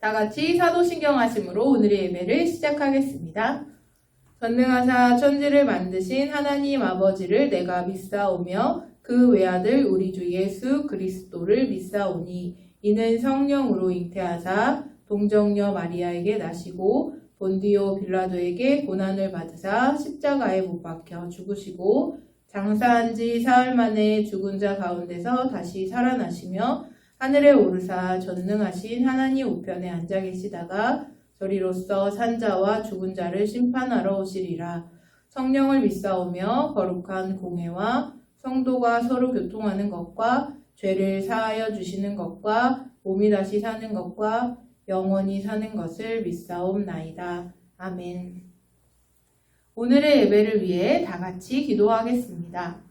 다 같이 사도신경 하심으로 오늘의 예배를 시작하겠습니다. 전능하사 천지를 만드신 하나님 아버지를 내가 믿사오며 그 외아들 우리 주 예수 그리스도를 믿사오니 이는 성령으로 잉태하사 동정녀 마리아에게 나시고 본디오 빌라도에게 고난을 받으사 십자가에 못 박혀 죽으시고 장사한 지 사흘 만에 죽은 자 가운데서 다시 살아나시며 하늘에 오르사 전능하신 하나님 우편에 앉아 계시다가 저리로서 산자와 죽은 자를 심판하러 오시리라. 성령을 믿사오며 거룩한 공회와 성도가 서로 교통하는 것과 죄를 사하여 주시는 것과 몸이 다시 사는 것과 영원히 사는 것을 믿사옵나이다. 아멘. 오늘의 예배를 위해 다 같이 기도하겠습니다.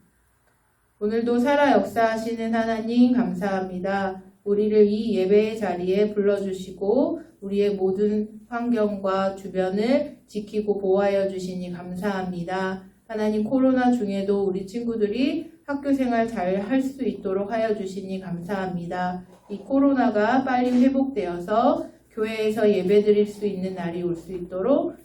오늘도 살아 역사하시는 하나님 감사합니다. 우리를 이 예배의 자리에 불러주시고 우리의 모든 환경과 주변을 지키고 보호하여 주시니 감사합니다. 하나님, 코로나 중에도 우리 친구들이 학교 생활 잘 할 수 있도록 하여 주시니 감사합니다. 이 코로나가 빨리 회복되어서 교회에서 예배 드릴 수 있는 날이 올 수 있도록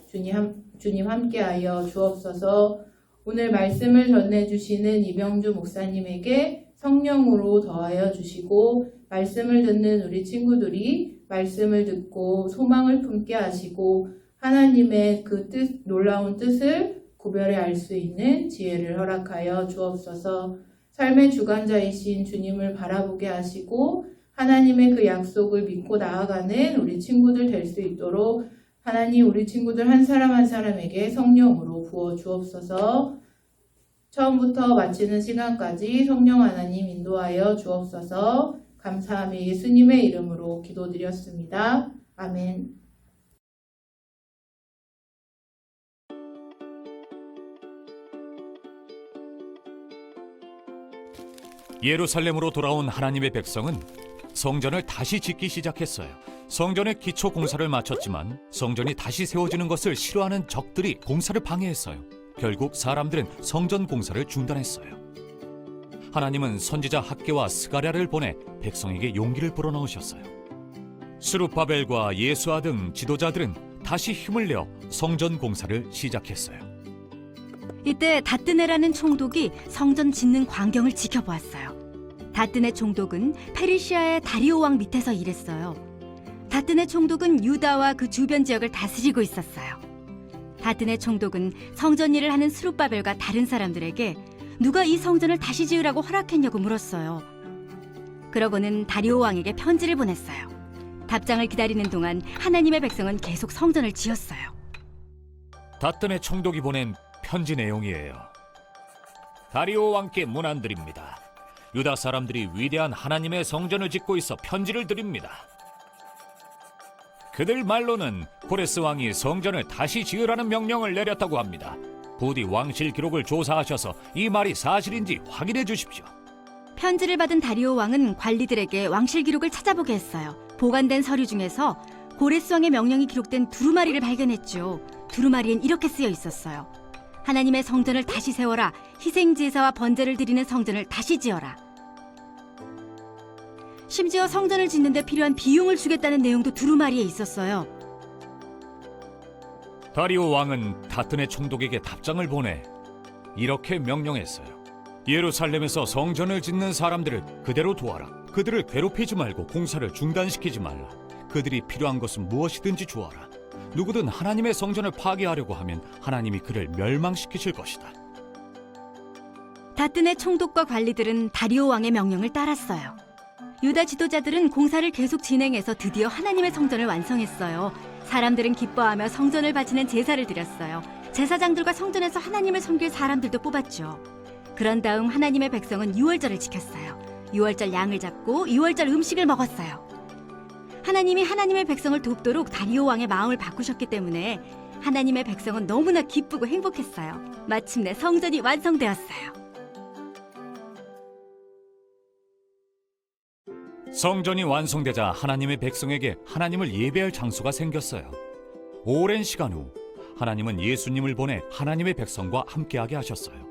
주님 함께하여 주옵소서. 오늘 말씀을 전해주시는 이병주 목사님에게 성령으로 더하여 주시고 말씀을 듣는 우리 친구들이 말씀을 듣고 소망을 품게 하시고 하나님의 그 뜻, 놀라운 뜻을 구별해 알 수 있는 지혜를 허락하여 주옵소서. 삶의 주관자이신 주님을 바라보게 하시고 하나님의 그 약속을 믿고 나아가는 우리 친구들 될 수 있도록 하나님, 우리 친구들 한 사람 한 사람에게 성령으로 부어 주옵소서. 처음부터 마치는 시간까지 성령 하나님 인도하여 주옵소서. 감사하며 예수님의 이름으로 기도드렸습니다. 아멘. 예루살렘으로 돌아온 하나님의 백성은 성전을 다시 짓기 시작했어요. 성전의 기초 공사를 마쳤지만 성전이 다시 세워지는 것을 싫어하는 적들이 공사를 방해했어요. 결국 사람들은 성전 공사를 중단했어요. 하나님은 선지자 학개와 스가랴를 보내 백성에게 용기를 불어넣으셨어요. 스룹바벨과 예수아 등 지도자들은 다시 힘을 내어 성전 공사를 시작했어요. 이때 다뜨네라는 총독이 성전 짓는 광경을 지켜보았어요. 다뜨네 총독은 페르시아의 다리오 왕 밑에서 일했어요. 다뜨네 총독은 유다와 그 주변 지역을 다스리고 있었어요. 다뜨네 총독은 성전 일을 하는 스룹바벨과 다른 사람들에게 누가 이 성전을 다시 지으라고 허락했냐고 물었어요. 그러고는 다리오 왕에게 편지를 보냈어요. 답장을 기다리는 동안 하나님의 백성은 계속 성전을 지었어요. 다뜨네 총독이 보낸 편지 내용이에요. 다리오 왕께 문안드립니다. 유다 사람들이 위대한 하나님의 성전을 짓고 있어 편지를 드립니다. 그들 말로는 고레스 왕이 성전을 다시 지으라는 명령을 내렸다고 합니다. 부디 왕실 기록을 조사하셔서 이 말이 사실인지 확인해 주십시오. 편지를 받은 다리오 왕은 관리들에게 왕실 기록을 찾아보게 했어요. 보관된 서류 중에서 고레스 왕의 명령이 기록된 두루마리를 발견했죠. 두루마리엔 이렇게 쓰여 있었어요. 하나님의 성전을 다시 세워라. 희생제사와 번제를 드리는 성전을 다시 지어라. 심지어 성전을 짓는 데 필요한 비용을 주겠다는 내용도 두루마리에 있었어요. 다리오 왕은 다뜨네 총독에게 답장을 보내 이렇게 명령했어요. 예루살렘에서 성전을 짓는 사람들을 그대로 두어라. 그들을 괴롭히지 말고 공사를 중단시키지 말라. 그들이 필요한 것은 무엇이든지 주어라. 누구든 하나님의 성전을 파괴하려고 하면 하나님이 그를 멸망시키실 것이다. 다뜨네 총독과 관리들은 다리오 왕의 명령을 따랐어요. 유다 지도자들은 공사를 계속 진행해서 드디어 하나님의 성전을 완성했어요. 사람들은 기뻐하며 성전을 바치는 제사를 드렸어요. 제사장들과 성전에서 하나님을 섬길 사람들도 뽑았죠. 그런 다음 하나님의 백성은 유월절을 지켰어요. 유월절 양을 잡고 유월절 음식을 먹었어요. 하나님이 하나님의 백성을 돕도록 다리오 왕의 마음을 바꾸셨기 때문에 하나님의 백성은 너무나 기쁘고 행복했어요. 마침내 성전이 완성되었어요. 성전이 완성되자 하나님의 백성에게 하나님을 예배할 장소가 생겼어요. 오랜 시간 후 하나님은 예수님을 보내 하나님의 백성과 함께하게 하셨어요.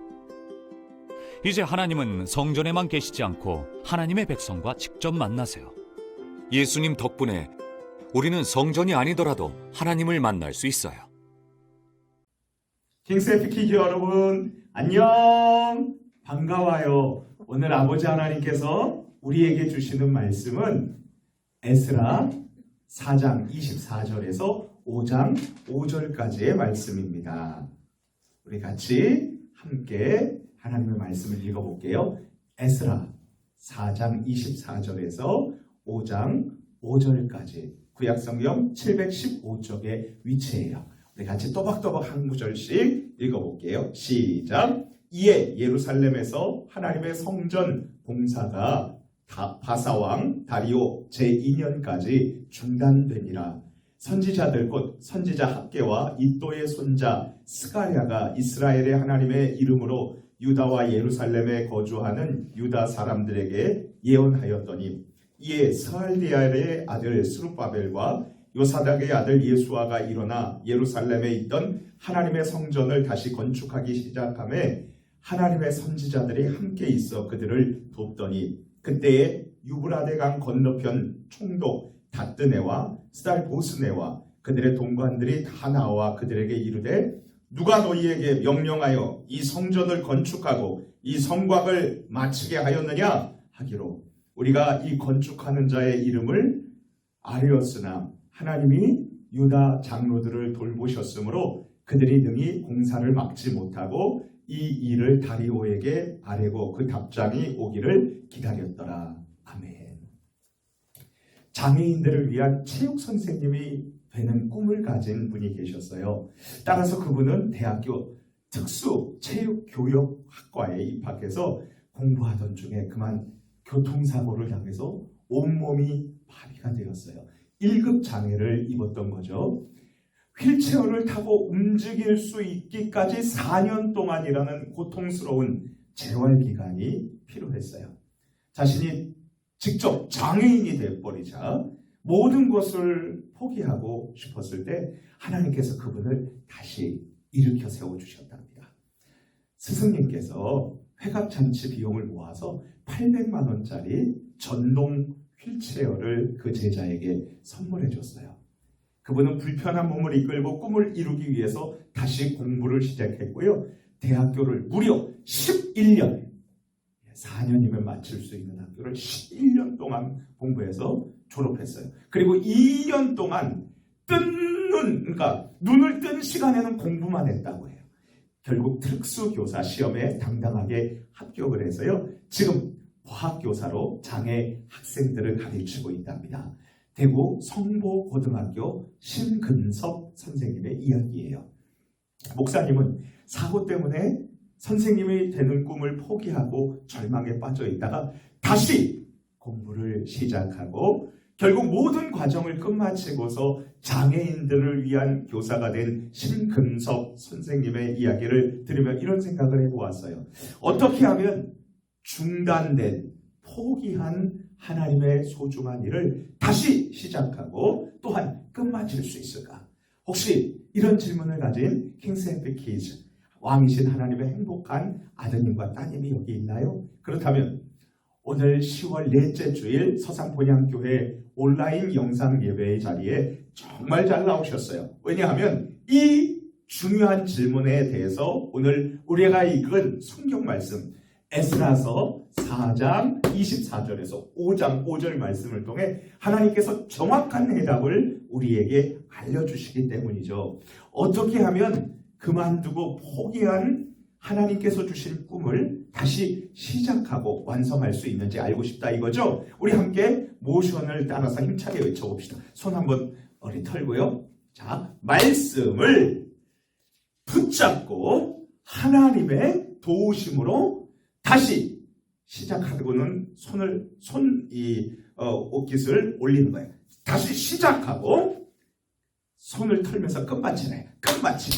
이제 하나님은 성전에만 계시지 않고 하나님의 백성과 직접 만나세요. 예수님 덕분에 우리는 성전이 아니더라도 하나님을 만날 수 있어요. 킹스에피키즈 여러분, 안녕! 반가워요. 오늘 아버지 하나님께서 우리에게 주시는 말씀은 에스라 4장 24절에서 5장 5절까지의 말씀입니다. 우리 같이 함께 하나님의 말씀을 읽어볼게요. 에스라 4장 24절에서 5장 5절까지 구약성경 715쪽에 위치해요. 우리 같이 또박또박 한 구절씩 읽어볼게요. 시작! 이에 예루살렘에서 하나님의 성전 봉사가 바사왕 다리오 제2년까지 중단되니라. 선지자들 곧 선지자 학개와 이또의 손자 스가랴가 이스라엘의 하나님의 이름으로 유다와 예루살렘에 거주하는 유다 사람들에게 예언하였더니 이에 스알디엘의 아들 스룹바벨과 요사닥의 아들 예수아가 일어나 예루살렘에 있던 하나님의 성전을 다시 건축하기 시작하며 하나님의 선지자들이 함께 있어 그들을 돕더니 그때에 유브라데강 건너편 총독 다뜨네와 스달보스네와 그들의 동관들이 다 나와 그들에게 이르되 누가 너희에게 명령하여 이 성전을 건축하고 이 성곽을 마치게 하였느냐 하기로 우리가 이 건축하는 자의 이름을 아뢰었으나 하나님이 유다 장로들을 돌보셨으므로 그들이 능히 공사를 막지 못하고 이 일을 다리오에게 아뢰고 그 답장이 오기를 기다렸더라. 아멘. 장애인들을 위한 체육 선생님이 되는 꿈을 가진 분이 계셨어요. 따라서 그분은 대학교 특수체육교육학과에 입학해서 공부하던 중에 그만 교통사고를 당해서 온몸이 마비가 되었어요. 1급 장애를 입었던 거죠. 휠체어를 타고 움직일 수 있기까지 4년 동안이라는 고통스러운 재활기간이 필요했어요. 자신이 직접 장애인이 되어버리자 모든 것을 포기하고 싶었을 때 하나님께서 그분을 다시 일으켜 세워주셨답니다. 스승님께서 회갑잔치 비용을 모아서 800만 원짜리 전동 휠체어를 그 제자에게 선물해 줬어요. 그분은 불편한 몸을 이끌고 꿈을 이루기 위해서 다시 공부를 시작했고요. 대학교를 무려 11년, 4년이면 마칠 수 있는 학교를 11년 동안 공부해서 졸업했어요. 그리고 2년 동안 그러니까 눈을 뜬 시간에는 공부만 했다고 해요. 결국 특수교사 시험에 당당하게 합격을 해서요. 지금 과학교사로 장애 학생들을 가르치고 있답니다. 대구 성보고등학교 신근섭 선생님의 이야기예요. 목사님은 사고 때문에 선생님이 되는 꿈을 포기하고 절망에 빠져 있다가 다시 공부를 시작하고 결국 모든 과정을 끝마치고서 장애인들을 위한 교사가 된 신근섭 선생님의 이야기를 들으며 이런 생각을 해보았어요. 어떻게 하면 중단된, 포기한 하나님의 소중한 일을 다시 시작하고 또한 끝마칠 수 있을까? 혹시 이런 질문을 가진 킹스에피키즈, 왕이신 하나님의 행복한 아드님과 따님이 여기 있나요? 그렇다면 오늘 10월 넷째 주일 서상본향교회 온라인 영상 예배의 자리에 정말 잘 나오셨어요. 왜냐하면 이 중요한 질문에 대해서 오늘 우리가 읽은 성경 말씀 에스라서 4장 24절에서 5장 5절 말씀을 통해 하나님께서 정확한 해답을 우리에게 알려주시기 때문이죠. 어떻게 하면 그만두고 포기한 하나님께서 주신 꿈을 다시 시작하고 완성할 수 있는지 알고 싶다 이거죠. 우리 함께 모션을 따라서 힘차게 외쳐봅시다. 손 한번 머리 털고요. 자, 말씀을 붙잡고 하나님의 도우심으로 다시 시작하고는 옷깃을 올리는 거예요. 다시 시작하고 손을 털면서 끝마치네. 끝마치네.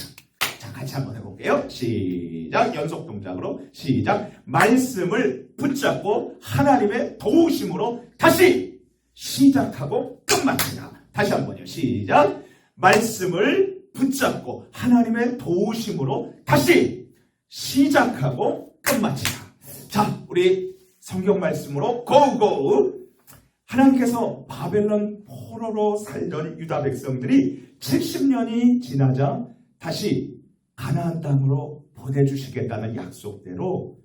자, 같이 한번 해볼게요. 시작. 연속 동작으로 시작. 말씀을 붙잡고 하나님의 도우심으로 다시 시작하고 끝마치다. 다시 한번요. 시작. 말씀을 붙잡고 하나님의 도우심으로 다시 시작하고 끝마치다. 자, 우리 성경 말씀으로 고고. 하나님께서 바벨론 포로로 살던 유다 백성들이 70년이 지나자 다시 가나안 땅으로 보내주시겠다는 약속대로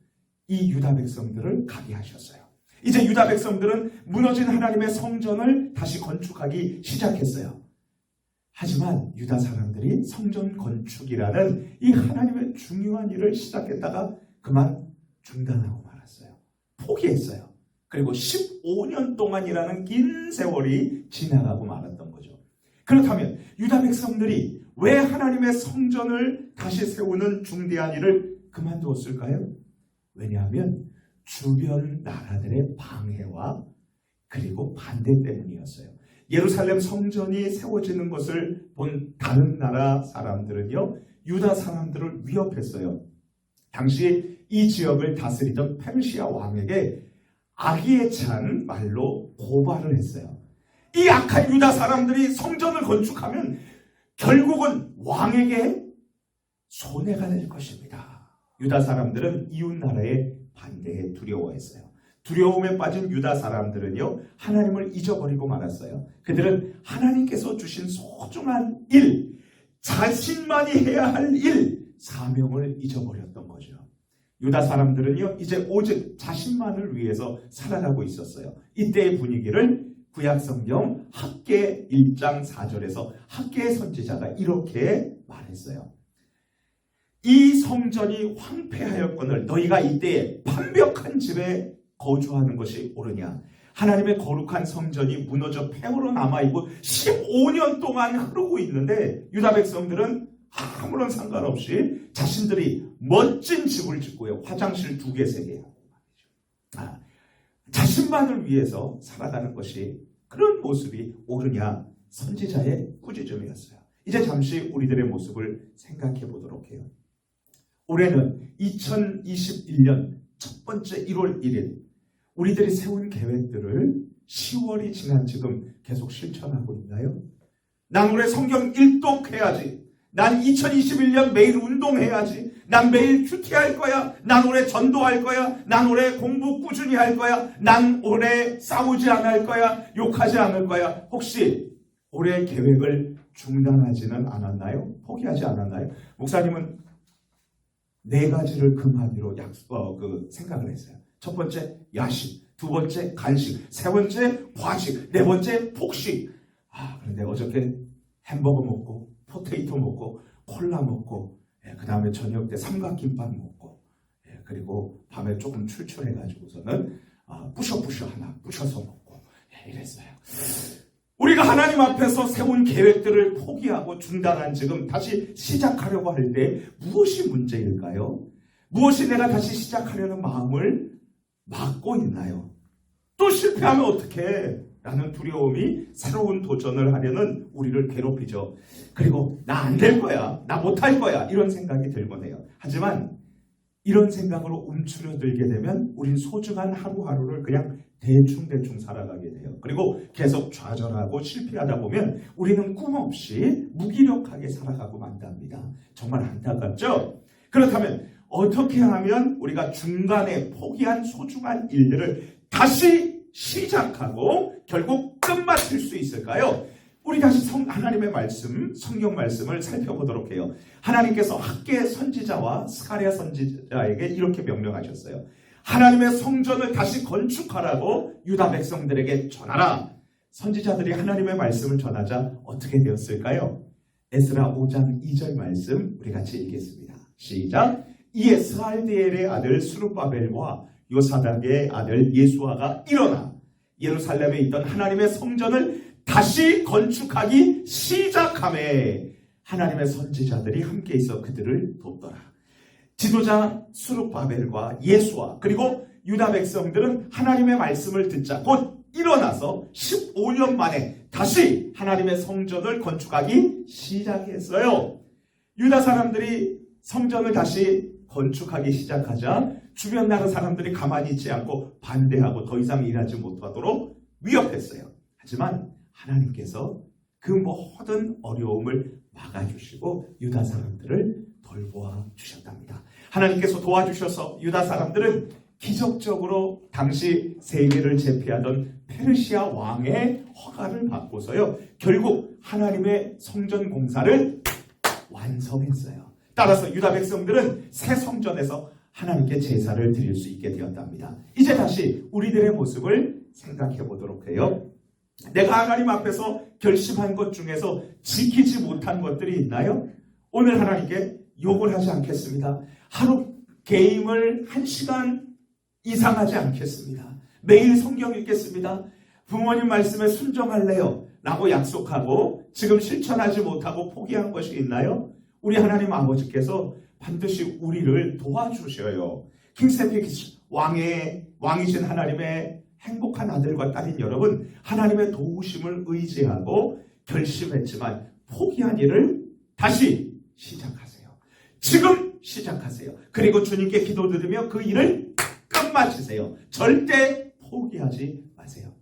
이 유다 백성들을 가게 하셨어요. 이제 유다 백성들은 무너진 하나님의 성전을 다시 건축하기 시작했어요. 하지만 유다 사람들이 성전 건축이라는 이 하나님의 중요한 일을 시작했다가 그만 중단하고 말았어요. 포기했어요. 그리고 15년 동안이라는 긴 세월이 지나가고 말았던 거죠. 그렇다면 유다 백성들이 왜 하나님의 성전을 다시 세우는 중대한 일을 그만두었을까요? 왜냐하면 주변 나라들의 방해와 그리고 반대 때문이었어요. 예루살렘 성전이 세워지는 것을 본 다른 나라 사람들은요, 유다 사람들을 위협했어요. 당시 이 지역을 다스리던 페르시아 왕에게 악의에 찬 말로 고발을 했어요. 이 악한 유다 사람들이 성전을 건축하면 결국은 왕에게 손해가 될 것입니다. 유다 사람들은 이웃 나라의 반대에 두려워했어요. 두려움에 빠진 유다 사람들은요, 하나님을 잊어버리고 말았어요. 그들은 하나님께서 주신 소중한 일, 자신만이 해야 할 일, 사명을 잊어버렸던 거죠. 유다 사람들은요, 이제 오직 자신만을 위해서 살아가고 있었어요. 이때의 분위기를 구약성경 학개 1장 4절에서 학개의 선지자가 이렇게 말했어요. 이 성전이 황폐하였거늘 너희가 이때에 판벽한 집에 거주하는 것이 옳으냐. 하나님의 거룩한 성전이 무너져 폐허로 남아있고 15년 동안 흐르고 있는데 유다 백성들은 아무런 상관없이 자신들이 멋진 집을 짓고요. 화장실 2개, 3개. 자신만을 위해서 살아가는 것이 그런 모습이 옳으냐. 선지자의 꾸짖음이었어요. 이제 잠시 우리들의 모습을 생각해 보도록 해요. 올해는 2021년 첫 번째 1월 1일 우리들이 세운 계획들을 10월이 지난 지금 계속 실천하고 있나요? 난 올해 성경 일독해야지. 난 2021년 매일 운동해야지. 난 매일 큐티할 거야. 난 올해 전도할 거야. 난 올해 공부 꾸준히 할 거야. 난 올해 싸우지 않을 거야. 욕하지 않을 거야. 혹시 올해 계획을 중단하지는 않았나요? 포기하지 않았나요? 목사님은 4가지를 금하기로 생각을 했어요. 첫 번째 야식, 2번째 간식, 3번째 과식, 4번째 폭식. 그런데 어저께 햄버거 먹고 포테이토 먹고 콜라 먹고 그 다음에 저녁 때 삼각김밥 먹고 그리고 밤에 조금 출출해가지고서는 뿌셔뿌셔 하나 부셔서 먹고 이랬어요. 우리가 하나님 앞에서 세운 계획들을 포기하고 중단한 지금 다시 시작하려고 할 때 무엇이 문제일까요? 무엇이 내가 다시 시작하려는 마음을 막고 있나요? 또 실패하면 어떡해? 라는 두려움이 새로운 도전을 하려는 우리를 괴롭히죠. 그리고 나 안 될 거야. 나 못할 거야. 이런 생각이 들곤 해요. 하지만 이런 생각으로 움츠러들게 되면 우린 소중한 하루하루를 그냥 대충 살아가게 돼요. 그리고 계속 좌절하고 실패하다 보면 우리는 꿈 없이 무기력하게 살아가고 만답니다. 정말 안타깝죠? 그렇다면 어떻게 하면 우리가 중간에 포기한 소중한 일들을 다시 시작하고 결국 끝마칠 수 있을까요? 우리 다시 하나님의 말씀, 성경 말씀을 살펴보도록 해요. 하나님께서 학개 선지자와 스가랴 선지자에게 이렇게 명령하셨어요. 하나님의 성전을 다시 건축하라고 유다 백성들에게 전하라. 선지자들이 하나님의 말씀을 전하자 어떻게 되었을까요? 에스라 5장 2절 말씀 우리 같이 읽겠습니다. 시작. 이에 스알디엘의 아들 스룹바벨과 요사닥의 아들 예수아가 일어나 예루살렘에 있던 하나님의 성전을 다시 건축하기 시작하매 하나님의 선지자들이 함께 있어 그들을 돕더라. 지도자 스룹바벨과 예수아 그리고 유다 백성들은 하나님의 말씀을 듣자 곧 일어나서 15년 만에 다시 하나님의 성전을 건축하기 시작했어요. 유다 사람들이 성전을 다시 건축하기 시작하자 주변 나라 사람들이 가만히 있지 않고 반대하고 더 이상 일하지 못하도록 위협했어요. 하지만 하나님께서 그 모든 어려움을 막아주시고 유다 사람들을 돌보아 주셨답니다. 하나님께서 도와주셔서 유다 사람들은 기적적으로 당시 세계를 제패하던 페르시아 왕의 허가를 받고서요. 결국 하나님의 성전 공사를 완성했어요. 따라서 유다 백성들은 새 성전에서 하나님께 제사를 드릴 수 있게 되었답니다. 이제 다시 우리들의 모습을 생각해 보도록 해요. 내가 하나님 앞에서 결심한 것 중에서 지키지 못한 것들이 있나요? 오늘 하나님께 욕을 하지 않겠습니다. 하루 게임을 1시간 이상 하지 않겠습니다. 매일 성경 읽겠습니다. 부모님 말씀에 순종할래요 라고 약속하고 지금 실천하지 못하고 포기한 것이 있나요? 우리 하나님 아버지께서 반드시 우리를 도와주셔요. 킹세피키 왕이신 하나님의 행복한 아들과 딸인 여러분, 하나님의 도우심을 의지하고 결심했지만 포기한 일을 다시 시작하세요. 지금 시작하세요. 그리고 주님께 기도드리며 그 일을 끝마치세요. 절대 포기하지 마세요.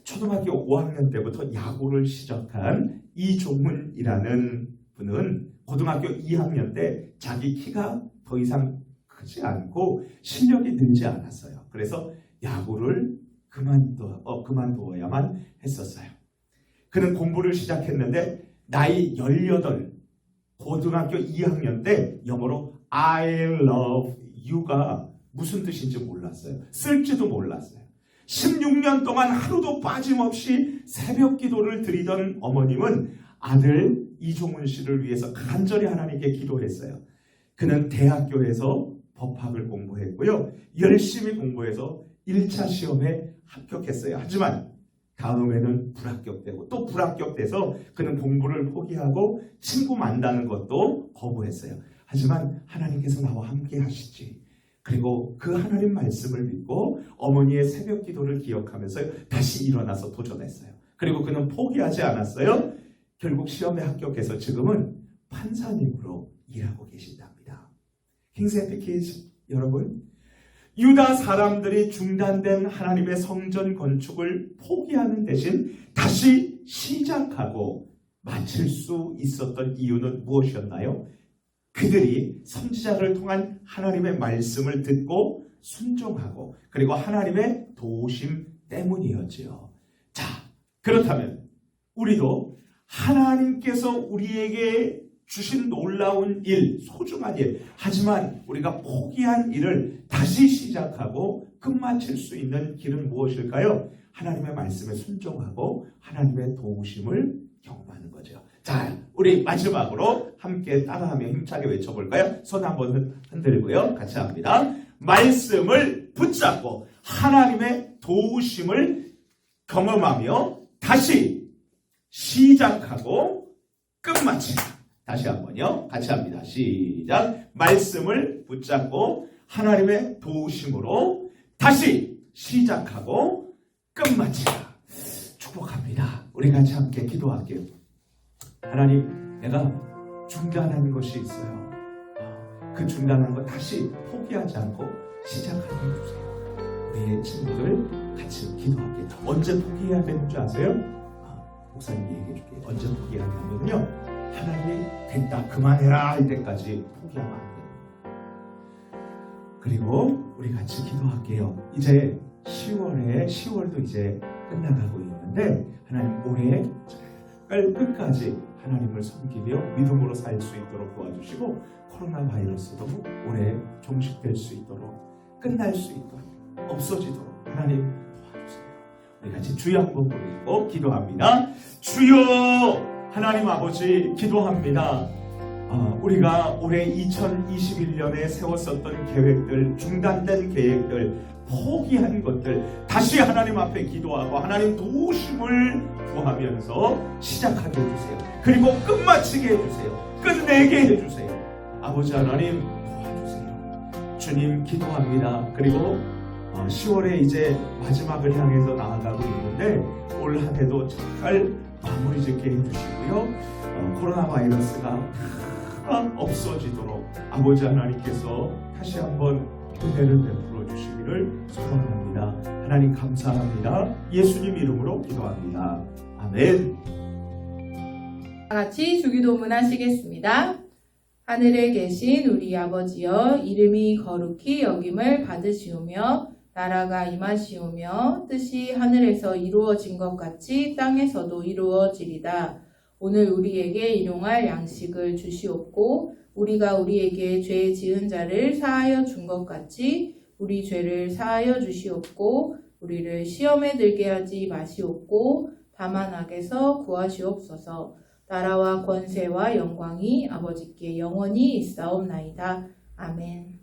초등학교 5학년 때부터 야구를 시작한 이종훈이라는 분은 고등학교 2학년 때 자기 키가 더 이상 크지 않고 실력이 늘지 않았어요. 그래서 야구를 그만두어야만 했었어요. 그는 공부를 시작했는데 나이 18, 고등학교 2학년 때 영어로 I love you가 무슨 뜻인지 몰랐어요. 쓸지도 몰랐어요. 16년 동안 하루도 빠짐없이 새벽 기도를 드리던 어머님은 아들 이종훈 씨를 위해서 간절히 하나님께 기도했어요. 그는 대학교에서 법학을 공부했고요. 열심히 공부해서 1차 시험에 합격했어요. 하지만 다음에는 불합격되고 또 불합격돼서 그는 공부를 포기하고 친구 만나는 것도 거부했어요. 하지만 하나님께서 나와 함께 하시지. 그리고 그 하나님 말씀을 믿고 어머니의 새벽 기도를 기억하면서 다시 일어나서 도전했어요. 그리고 그는 포기하지 않았어요. 결국 시험에 합격해서 지금은 판사님으로 일하고 계신답니다. 킹세피키 여러분, 유다 사람들이 중단된 하나님의 성전 건축을 포기하는 대신 다시 시작하고 마칠 수 있었던 이유는 무엇이었나요? 그들이 선지자를 통한 하나님의 말씀을 듣고 순종하고 그리고 하나님의 도우심 때문이었지요. 자, 그렇다면 우리도 하나님께서 우리에게 주신 놀라운 일, 소중한 일, 하지만 우리가 포기한 일을 다시 시작하고 끝마칠 수 있는 길은 무엇일까요? 하나님의 말씀에 순종하고 하나님의 도우심을 경험하는 거죠. 자, 우리 마지막으로 함께 따라하며 힘차게 외쳐볼까요? 손 한번 흔들고요. 같이 합니다. 말씀을 붙잡고 하나님의 도우심을 경험하며 다시 시작하고 끝마치다. 다시 한번요. 같이 합니다. 시작. 말씀을 붙잡고 하나님의 도우심으로 다시 시작하고 끝마치다. 축복합니다. 우리 같이 함께 기도할게요. 하나님, 내가 중단한 것이 있어요. 그 중단한 거 다시 포기하지 않고 시작하게 해주세요. 우리의 친구들 같이 기도할게요. 언제 포기해야 되는 줄 아세요? 목사님이 얘기해 줄게요. 언제 포기해야 되냐면요, 하나님이 됐다 그만해라 할 때까지 포기하면 안 돼요. 그리고 우리 같이 기도할게요. 이제 10월도 이제 끝나가고 있는데 하나님 올해 끝까지 하나님을 섬기며 믿음으로 살 수 있도록 도와주시고 코로나 바이러스도 올해 종식될 수 있도록 끝날 수 있도록 없어지도록 하나님 도와주세요. 우리 같이 주여 한번 부르고 기도합니다. 주여 하나님 아버지 기도합니다. 우리가 올해 2021년에 세웠었던 계획들, 중단된 계획들, 포기한 것들 다시 하나님 앞에 기도하고 하나님 도우심을 구하면서 시작하게 해주세요. 그리고 끝마치게 해주세요. 끝내게 해주세요. 아버지 하나님 도와주세요. 주님 기도합니다. 그리고 10월에 이제 마지막을 향해서 나아가고 있는데 올 한 해도 잘 마무리 짓게 해주시고요. 코로나 바이러스가 없어지도록 아버지 하나님께서 다시 한번 은혜를 베풀어 주시기를 소원합니다. 하나님 감사합니다. 예수님 이름으로 기도합니다. 아멘. 다 같이 주기도문 하시겠습니다. 하늘에 계신 우리 아버지여, 이름이 거룩히 여김을 받으시오며 나라가 임하시오며 뜻이 하늘에서 이루어진 것 같이 땅에서도 이루어지리다. 오늘 우리에게 일용할 양식을 주시옵고 우리가 우리에게 죄 지은 자를 사하여 준 것 같이 우리 죄를 사하여 주시옵고 우리를 시험에 들게 하지 마시옵고 다만 악에서 구하시옵소서. 나라와 권세와 영광이 아버지께 영원히 있사옵나이다. 아멘.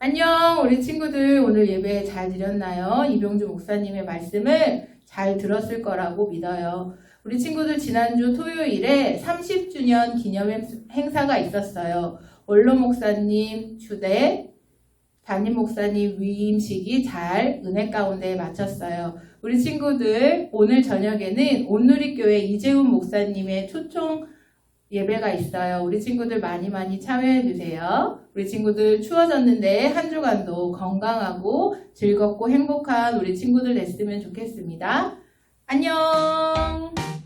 안녕, 우리 친구들 오늘 예배 잘 드렸나요? 이병주 목사님의 말씀을 잘 들었을 거라고 믿어요. 우리 친구들 지난주 토요일에 30주년 기념 행사가 있었어요. 원로 목사님 추대, 담임 목사님 위임식이 잘 은혜 가운데 마쳤어요. 우리 친구들 오늘 저녁에는 온누리교회 이재훈 목사님의 초청 예배가 있어요. 우리 친구들 많이 참여해 주세요. 우리 친구들 추워졌는데 한 주간도 건강하고 즐겁고 행복한 우리 친구들 됐으면 좋겠습니다. 안녕!